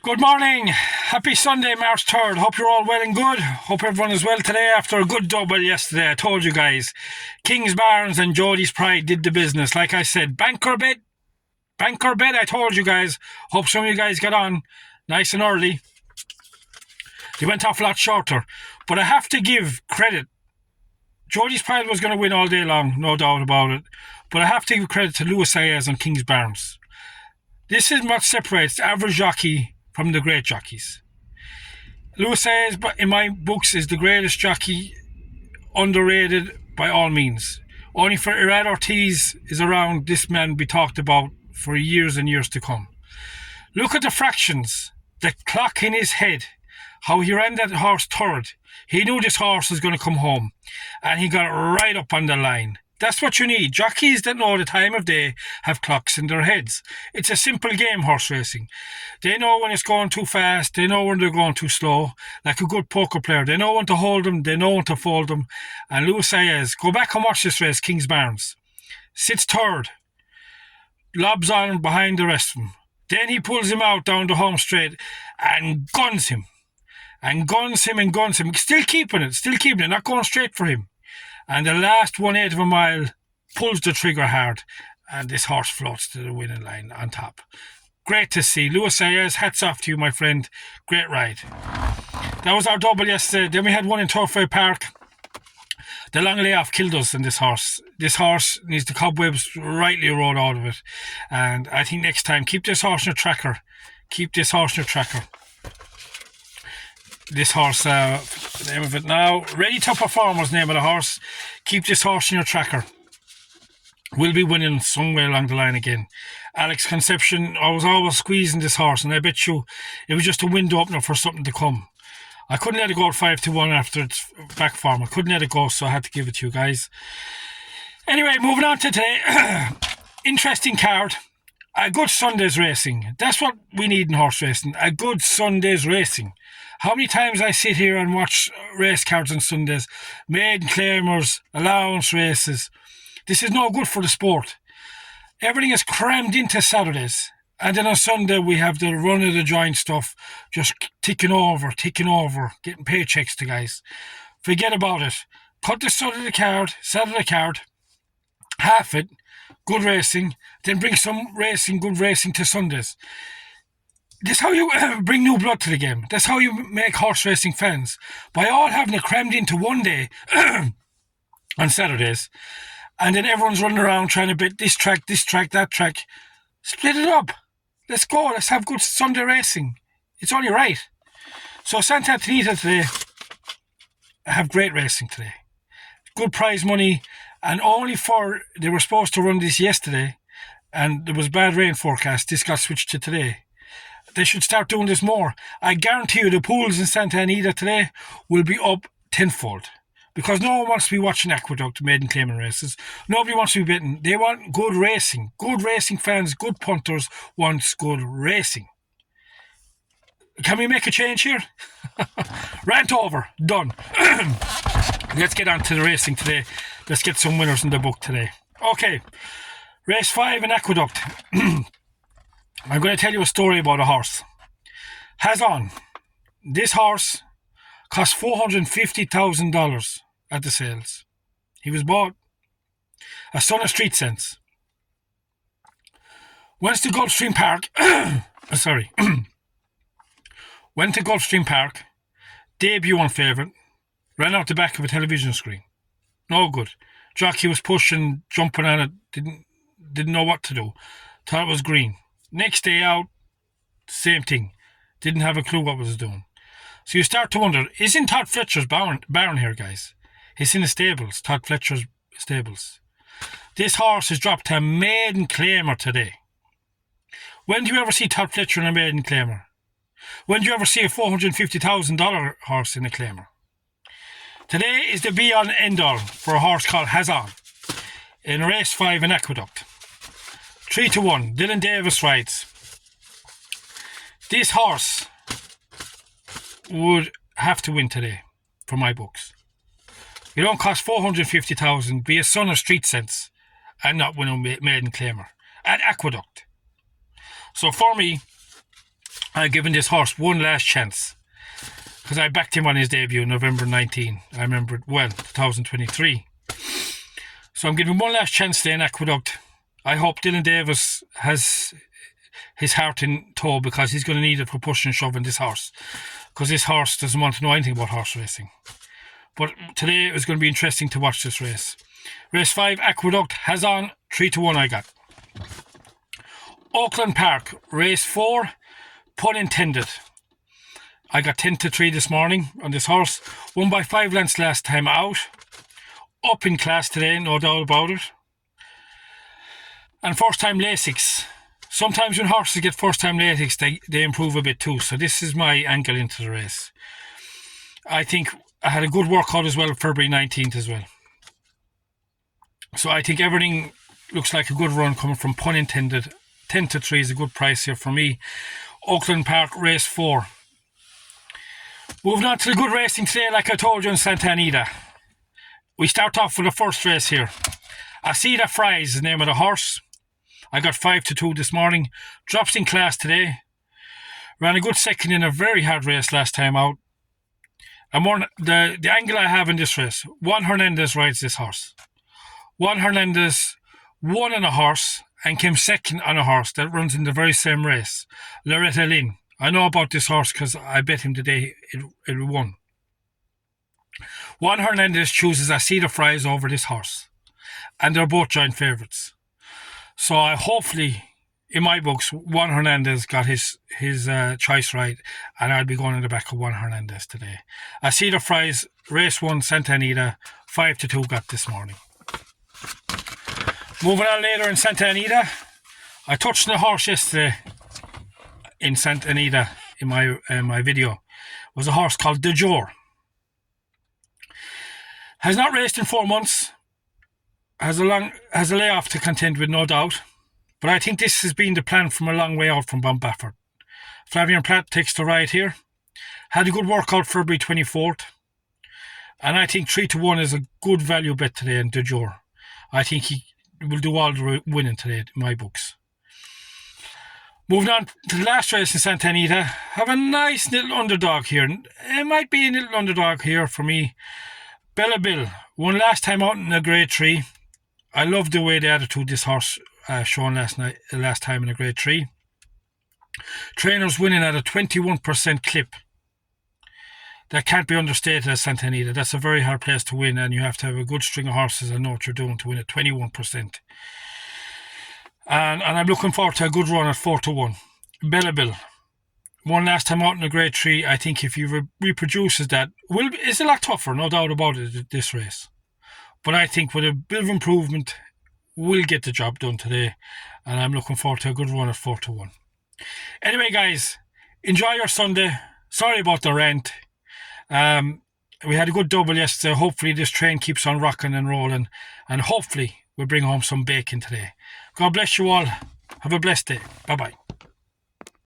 Good morning. Happy Sunday, March 3rd. Hope you're all well and good. Hope everyone is well today after a good double yesterday. I told you guys. Kings Barnes and Jody's Pride did the business. Like I said, banker bet. Banker bet, I told you guys. Hope some of you guys got on nice and early. They went off a lot shorter. But I have to give credit. Jody's Pride was going to win all day long, no doubt about it. But I have to give credit to Lewis Ayres and Kings Barnes. This is what separates the average jockey from the great jockeys. Lewis Ayres, in my books, is the greatest jockey, underrated by all means. Only for Irad Ortiz is around, this man will be talked about for years and years to come. Look at the fractions, the clock in his head, how he ran that horse third. He knew this horse was going to come home, and he got right up on the line. That's what you need. Jockeys that know the time of day have clocks in their heads. It's a simple game, horse racing. They know when it's going too fast. They know when they're going too slow. Like a good poker player. They know when to hold them. They know when to fold them. And Lewis Ayres, go back and watch this race, Kings Barnes. Sits third. Lobs on behind the rest of them. Then he pulls him out down the home straight and guns him. And guns him and guns him. Still keeping it. Not going straight for him. And the last 1/8 of a mile pulls the trigger hard, and this horse floats to the winning line on top. Great to see. Lewis Ayres, hats off to you, my friend. Great ride. That was our double yesterday. Then we had one in Turfway Park. The long layoff killed us in this horse. This horse needs the cobwebs rightly rolled out of it. And I think next time, keep this horse in your tracker. This horse, the name of it now, Ready to Perform was the name of the horse. Keep this horse in your tracker. We'll be winning somewhere along the line again. Alex Conception, I was always squeezing this horse, and I bet you it was just a window opener for something to come. I couldn't let it go at 5-1 after its back form. I couldn't let it go, so I had to give it to you guys. Anyway, moving on to today. Interesting card. A good Sunday's racing. That's what we need in horse racing. A good Sunday's racing. How many times I sit here and watch race cards on Sundays, maiden claimers, allowance races. This is no good for the sport. Everything is crammed into Saturdays. And then on Sunday we have the run of the joint stuff just ticking over, getting paychecks to guys. Forget about it. Cut the Saturday card, half it, good racing, then bring some racing, good racing to Sundays. This is how you bring new blood to the game. That's how you make horse racing fans. By all having it crammed into one day on Saturdays, and then everyone's running around trying to bet this track, that track. Split it up. Let's go. Let's have good Sunday racing. It's only right. So Santa Antonita today have great racing today. Good prize money, and they were supposed to run this yesterday, and there was bad rain forecast. This got switched to today. They should start doing this more. I guarantee you the pools in Santa Anita today will be up tenfold. Because no one wants to be watching Aqueduct maiden claiming races. Nobody wants to be betting. They want good racing. Good racing fans, good punters wants good racing. Can we make a change here? Rant over. Done. Let's get on to the racing today. Let's get some winners in the book today. Okay. Race 5 in Aqueduct. I'm going to tell you a story about a horse. Hazon. This horse cost $450,000 at the sales. He was bought a son of street sense. Went to Gulfstream Park. Went to Gulfstream Park. Debut on favourite. Ran out the back of a television screen. No good. Jockey was pushing, jumping on it. Didn't know what to do. Thought it was green. Next day out, same thing. Didn't have a clue what was doing. So you start to wonder, isn't Todd Fletcher's barn here, guys? He's in the stables, Todd Fletcher's stables. This horse is dropped to a maiden claimer today. When do you ever see Todd Fletcher in a maiden claimer? When do you ever see a $450,000 horse in a claimer? Today is the be-all and end-all for a horse called Hazon in race 5 in Aqueduct. 3-1. Dylan Davis rides. This horse would have to win today, for my books. You don't cost $450,000, be a son of street sense, and not win a maiden claimer at Aqueduct. So for me, I've given this horse one last chance because I backed him on his debut November 19. I remember it well, 2023. So I'm giving one last chance today in Aqueduct. I hope Dylan Davis has his heart in tow because he's going to need it for pushing and shoving this horse, because this horse doesn't want to know anything about horse racing. But today it was going to be interesting to watch this race. Race 5, Aqueduct, has on 3-1 I got. Oakland Park, race 4, pun intended. I got 10-3 this morning on this horse. Won by 5 lengths last time out. Up in class today, no doubt about it. And first time Lasix. Sometimes when horses get first time Lasix, they improve a bit too. So this is my angle into the race. I think I had a good workout as well, February 19th as well. So I think everything looks like a good run coming from pun intended. 10-3 is a good price here for me. Oakland Park, race 4. Moving on to the good racing today, like I told you in Santa Anita. We start off with the first race here. Acida Fries is the name of the horse. I got 5-2 this morning. Drops in class today. Ran a good second in a very hard race last time out. And the angle I have in this race, Juan Hernandez rides this horse. Juan Hernandez won on a horse and came second on a horse that runs in the very same race, Loretta Lynn. I know about this horse because I bet him today it won. Juan Hernandez chooses Acida Fries over this horse, and they're both joint favourites. So I hopefully, in my books, Juan Hernandez got his choice right, and I'll be going in the back of Juan Hernandez today. Acida Fries, race 1, Santa Anita, 5-2 got this morning. Moving on later in Santa Anita, I touched on the horse yesterday in Santa Anita in my video. It was a horse called De Jour. Has not raced in 4 months. Has a layoff to contend with, no doubt. But I think this has been the plan from a long way out from Bombafford. Flavian Pratt takes the ride here. Had a good workout February 24th. And I think 3-1 is a good value bet today in De Jour. I think he will do all the winning today in my books. Moving on to the last race in Santa Anita. Have a nice little underdog here. It might be a little underdog here for me. Bella Bill won last time out in a grade 3. I love the way the attitude this horse shown last time in a grade 3. Trainers winning at a 21% clip. That can't be understated at Santa Anita. That's a very hard place to win, and you have to have a good string of horses and know what you're doing to win at 21%. And I'm looking forward to a good run at 4-1. Bella Bill won last time out in a grade 3. I think if he reproduces that, it's a lot tougher, no doubt about it, this race. But I think with a bit of improvement, we'll get the job done today. And I'm looking forward to a good run at 4-1. Anyway, guys, enjoy your Sunday. Sorry about the rant. We had a good double yesterday. Hopefully this train keeps on rocking and rolling. And hopefully we'll bring home some bacon today. God bless you all. Have a blessed day. Bye-bye.